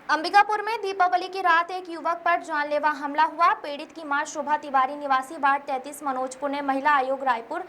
अंबिकापुर में दीपावली की रात एक युवक पर जानलेवा हमला हुआ। पीड़ित की मां शोभा तिवारी निवासी वार्ड 33 मनोजपुर ने महिला आयोग रायपुर,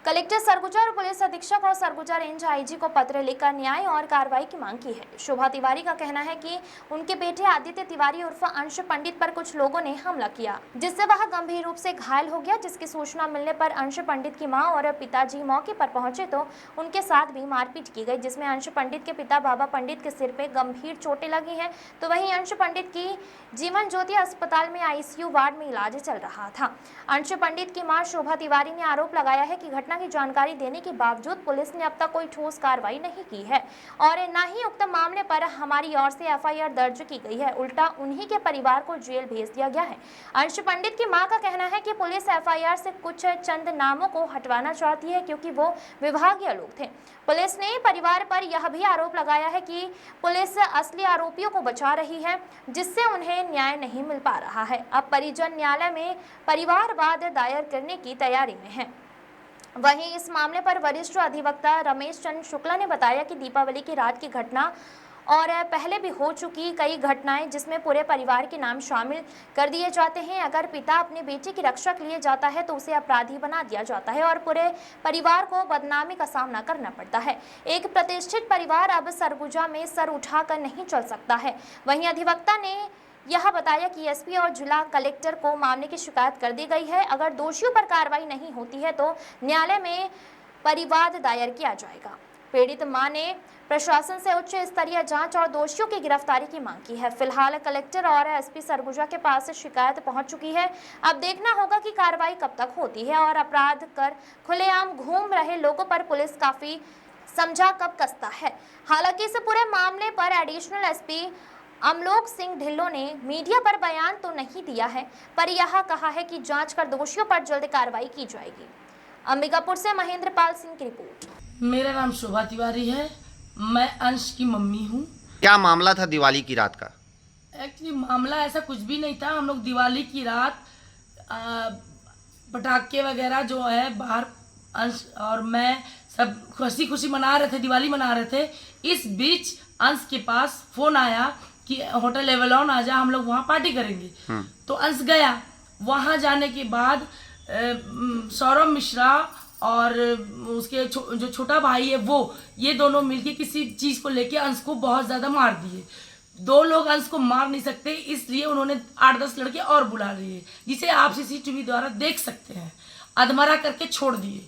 कलेक्टर सरगुजा और पुलिस अधीक्षक और सरगुजा रेंज आईजी को पत्र लिखकर न्याय और कार्रवाई की मांग की है। शोभा तिवारी का कहना है कि उनके बेटे आदित्य तिवारी उर्फ अंश पंडित पर कुछ लोगों ने हमला किया, जिससे वह गंभीर रूप से घायल हो गया। जिसकी सूचना मिलने पर अंश पंडित की मां और पिताजी मौके पर पहुंचे तो उनके साथ भी मारपीट की गई, जिसमें अंश पंडित के पिता बाबा पंडित के सिर पे गंभीर चोटें लगी हैं, तो वहीं अंश पंडित की जीवन ज्योति अस्पताल में आईसीयू वार्ड में इलाज चल रहा था। अंश पंडित की मां शोभा तिवारी ने आरोप लगाया है कि घटना की जानकारी देने के बावजूद पुलिस ने अब तक कोई ठोस कार्रवाई नहीं की है और न ही उक्त मामले पर हमारी ओर से एफआईआर दर्ज की गई है। उल्टा उन्हीं के परिवार को जेल भेज दिया गया है। अंश पंडित की मां का कहना है कि पुलिस एफआईआर से कुछ चंद नामों को हटवाना चाहती है क्योंकि वो विभागीय लोग थे। पुलिस ने परिवार पर यह भी आरोप लगाया है कि पुलिस असली आरोपियों को बचा रही है, जिससे उन्हें न्याय नहीं मिल पा रहा है। अब परिजन न्यायालय में परिवारवाद दायर करने की तैयारी में है। वहीं इस मामले पर वरिष्ठ अधिवक्ता रमेश चंद्र शुक्ला ने बताया कि दीपावली की रात की घटना और पहले भी हो चुकी कई घटनाएं जिसमें पूरे परिवार के नाम शामिल कर दिए जाते हैं। अगर पिता अपने बेटे की रक्षा के लिए जाता है तो उसे अपराधी बना दिया जाता है और पूरे परिवार को बदनामी का सामना करना पड़ता है। एक प्रतिष्ठित परिवार अब सरगुजा में सर उठाकर नहीं चल सकता है। वहीं अधिवक्ता ने यह बताया कि एसपी और जिला कलेक्टर को मामले की शिकायत कर दी गई है। अगर दोषियों पर कार्रवाई नहीं होती है तो न्यायालय में परिवाद दायर किया जाएगा। पीड़ित मां ने प्रशासन से उच्च स्तरीय जांच और दोषियों की गिरफ्तारी की मांग की है। फिलहाल कलेक्टर और एसपी सरगुजा के पास शिकायत पहुंच चुकी है। अब देखना होगा कि कार्रवाई कब तक होती है और अपराध कर खुलेआम घूम रहे लोगों पर पुलिस काफी समझा कब कसता है। हालांकि इस पूरे मामले पर एडिशनल एसपी अमलोक सिंह ढिल्लों ने मीडिया पर बयान तो नहीं दिया है, पर यह कहा है कि जांच कर दोषियों पर जल्द कार्रवाई की जाएगी। अंबिकापुर से महेंद्र पाल सिंह की रिपोर्ट। मेरा नाम शोभा तिवारी है, मैं अंश की मम्मी हूँ। क्या मामला था दिवाली की रात का? एक्चुअली मामला ऐसा कुछ भी नहीं था। हम लोग दिवाली की रात पटाखे वगैरह जो है बाहर अंश और मैं सब खुशी खुशी मना रहे थे, दिवाली मना रहे थे। इस बीच अंश के पास फोन आया कि होटल एवलॉन आ जा, हम लोग वहाँ पार्टी करेंगे। तो अंश गया। वहाँ जाने के बाद सौरभ मिश्रा और उसके जो छोटा भाई है ये दोनों मिलके किसी चीज़ को लेके अंश को बहुत ज़्यादा मार दिए। दो लोग अंश को मार नहीं सकते, इसलिए उन्होंने 8-10 लड़के और बुला लिए, जिसे आप सीसीटीवी द्वारा देख सकते हैं। अधमरा करके छोड़ दिए।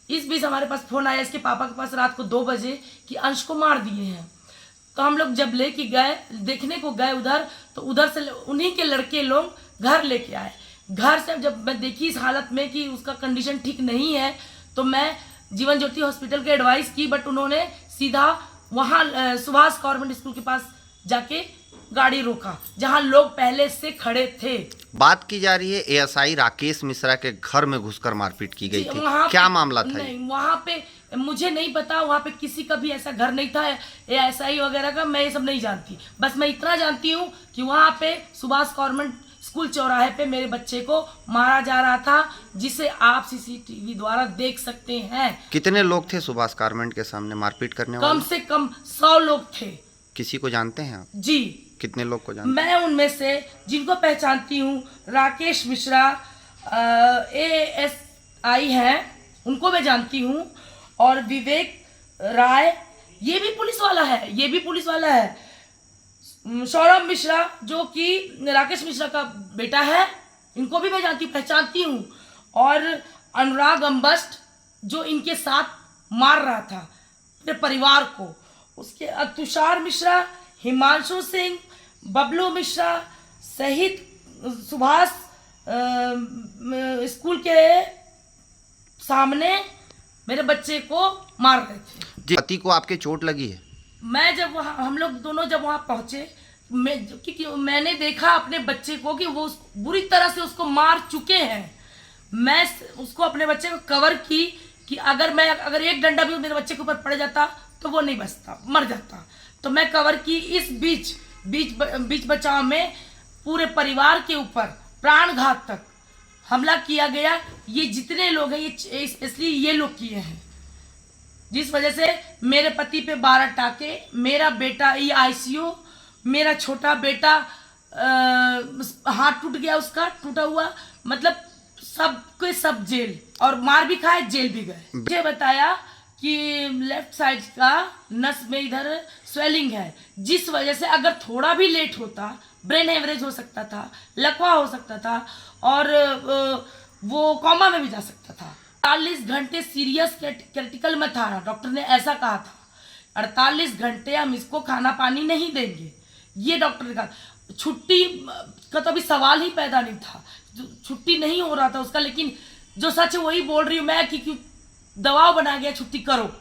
इस बीच हमारे पास फोन आया इसके पापा के पास रात को 2 बजे कि अंश को मार दिए हैं। तो हम लोग जब लेके गए, देखने को गए उधर, तो उधर से उन्हीं के लड़के लोग घर लेके आए। घर से जब मैं देखी इस हालत में कि उसका कंडीशन ठीक नहीं है, तो मैं जीवन ज्योति हॉस्पिटल के एडवाइस की, बट उन्होंने सीधा वहाँ सुभाष गवर्नमेंट स्कूल के पास जाके गाड़ी रोका, जहाँ लोग पहले से खड़े थे। बात की जा रही है एएसआई राकेश मिश्रा के घर में घुसकर मारपीट की गई थी। क्या मामला था? नहीं, वहाँ पे मुझे नहीं पता, वहाँ पे किसी का भी ऐसा घर नहीं था एएसआई वगैरह का, मैं ये सब नहीं जानती। बस मैं इतना जानती हूँ कि वहाँ पे सुभाष गवर्नमेंट स्कूल चौराहे पे मेरे बच्चे को मारा जा रहा था, जिसे आप सीसीटीवी द्वारा देख सकते हैं। कितने लोग थे सुभाष गारमेंट के सामने मारपीट करने वाले? कम से कम 100 लोग थे। किसी को जानते हैं आप? जी। कितने लोग को जानते? मैं उनमें से जिनको पहचानती हूँ, राकेश मिश्रा एएसआई हैं, उनको मैं जानती हूँ, और विवेक राय ये भी पुलिस वाला है। सौरभ मिश्रा जो कि राकेश मिश्रा का बेटा है, इनको भी मैं पहचानती हूँ, और अनुराग अम्बस्ट जो इनके साथ मार रहा था अपने परिवार को, उसके तुषार मिश्रा, हिमांशु सिंह, बबलू मिश्रा सहित सुभाष स्कूल के सामने मेरे बच्चे को मार रहे थे। पति को आपके चोट लगी है? मैं जब हम लोग दोनों जब वहाँ पहुँचे, क्योंकि मैंने देखा अपने बच्चे को कि वो बुरी तरह से उसको मार चुके हैं। मैं उसको अपने बच्चे को कवर की कि अगर एक डंडा भी मेरे बच्चे के ऊपर पड़ जाता तो वो नहीं बचता, मर जाता। तो मैं कवर की। इस बीच बचाव में पूरे परिवार के ऊपर प्राणघात तक हमला किया गया। ये जितने लोग हैं, ये स्पेशली ये लोग किए हैं, जिस वजह से मेरे पति पे 12 टाके, मेरा बेटा आईसीयू, मेरा छोटा बेटा हाथ टूट गया, उसका टूटा हुआ, मतलब सबके सब जेल, और मार भी खाए, जेल भी गए। मुझे बताया कि लेफ्ट साइड का नस में इधर स्वेलिंग है, जिस वजह से अगर थोड़ा भी लेट होता ब्रेन हेमरेज हो सकता था, लकवा हो सकता था, और वो कॉमा में भी जा सकता था। 48 घंटे सीरियस क्रिटिकल में था, डॉक्टर ने ऐसा कहा था। 48 घंटे हम इसको खाना पानी नहीं देंगे, ये डॉक्टर ने कहा। छुट्टी का तो अभी सवाल ही पैदा नहीं था, छुट्टी नहीं हो रहा था उसका, लेकिन जो सच है वही बोल रही हूँ मैं कि क्यों दबाव बना गया, छुट्टी करो।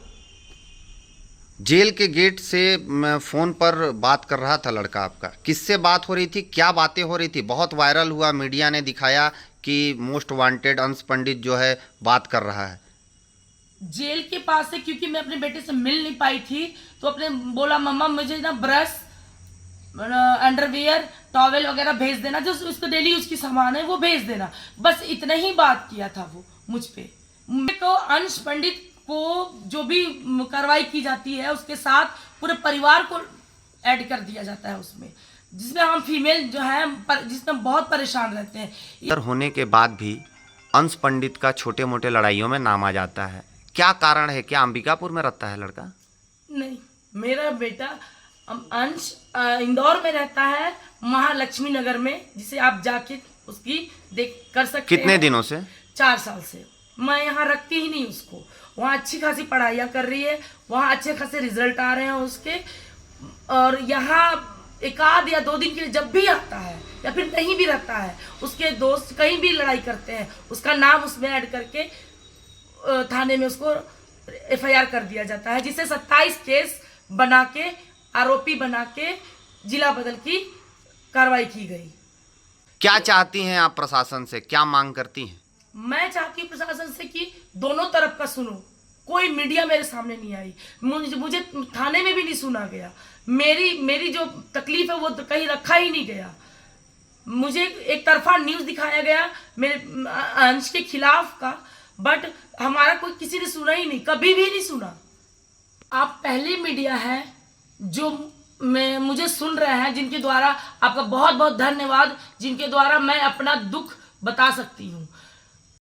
जेल के गेट से मैं फोन पर बात कर रहा था लड़का आपका, किससे बात हो रही थी, क्या बातें हो रही थी? बहुत वायरल हुआ, मीडिया ने दिखाया कि मोस्ट वांटेड अंश पंडित जो है बात कर रहा है। जेल के पास से, क्योंकि मैं अपने बेटे से मिल नहीं पाई थी, तो अपने बोला मम्मा मुझे ना ब्रश, अंडरवियर, टॉवेल वगैरह भेज देना, जो उसको डेली यूज की सामान है वो भेज देना। बस इतना ही बात किया था वो मुझ पे। तो अंश पंडित को जो भी कार्रवाई की जाती है उसके साथ पूरे परिवार को ऐड कर दिया जाता है उसमें, जिसमें हम फीमेल जो है जिसमें बहुत परेशान रहते हैं। होने के बाद भी अंश पंडित का छोटे मोटे लड़ाइयों में नाम आ जाता है, क्या कारण है? क्या अंबिकापुर में रहता है लड़का? नहीं, मेरा बेटा अंश इंदौर में रहता है, महालक्ष्मी नगर में, जिसे आप जाके उसकी देख कर सकते हैं। कितने दिनों से? 4 साल से। मैं यहाँ रखती ही नहीं उसको, वहाँ अच्छी खासी पढ़ाइयाँ कर रही है, वहाँ अच्छे खासे रिजल्ट आ रहे हैं उसके, और यहाँ 1 आध या 2 दिन के लिए जब भी आता है या फिर कहीं भी रहता है, उसके दोस्त कहीं भी लड़ाई करते हैं, उसका नाम उसमें ऐड करके थाने में उसको FIR कर दिया जाता है, जिससे 27 केस बना के, आरोपी बना के जिला बदल की कार्रवाई की गई। क्या चाहती हैं आप प्रशासन से, क्या मांग करती हैं? मैं चाहती हूँ प्रशासन से कि दोनों तरफ का सुनो। कोई मीडिया मेरे सामने नहीं आई, मुझे थाने में भी नहीं सुना गया, मेरी जो तकलीफ है वो कहीं रखा ही नहीं गया। मुझे एक तरफा न्यूज़ दिखाया गया मेरे अंश के खिलाफ का, बट हमारा कोई किसी ने सुना ही नहीं, कभी भी नहीं सुना। आप पहली मीडिया है जो मुझे सुन रहे हैं, जिनके द्वारा आपका बहुत बहुत धन्यवाद, जिनके द्वारा मैं अपना दुख बता सकती हूँ।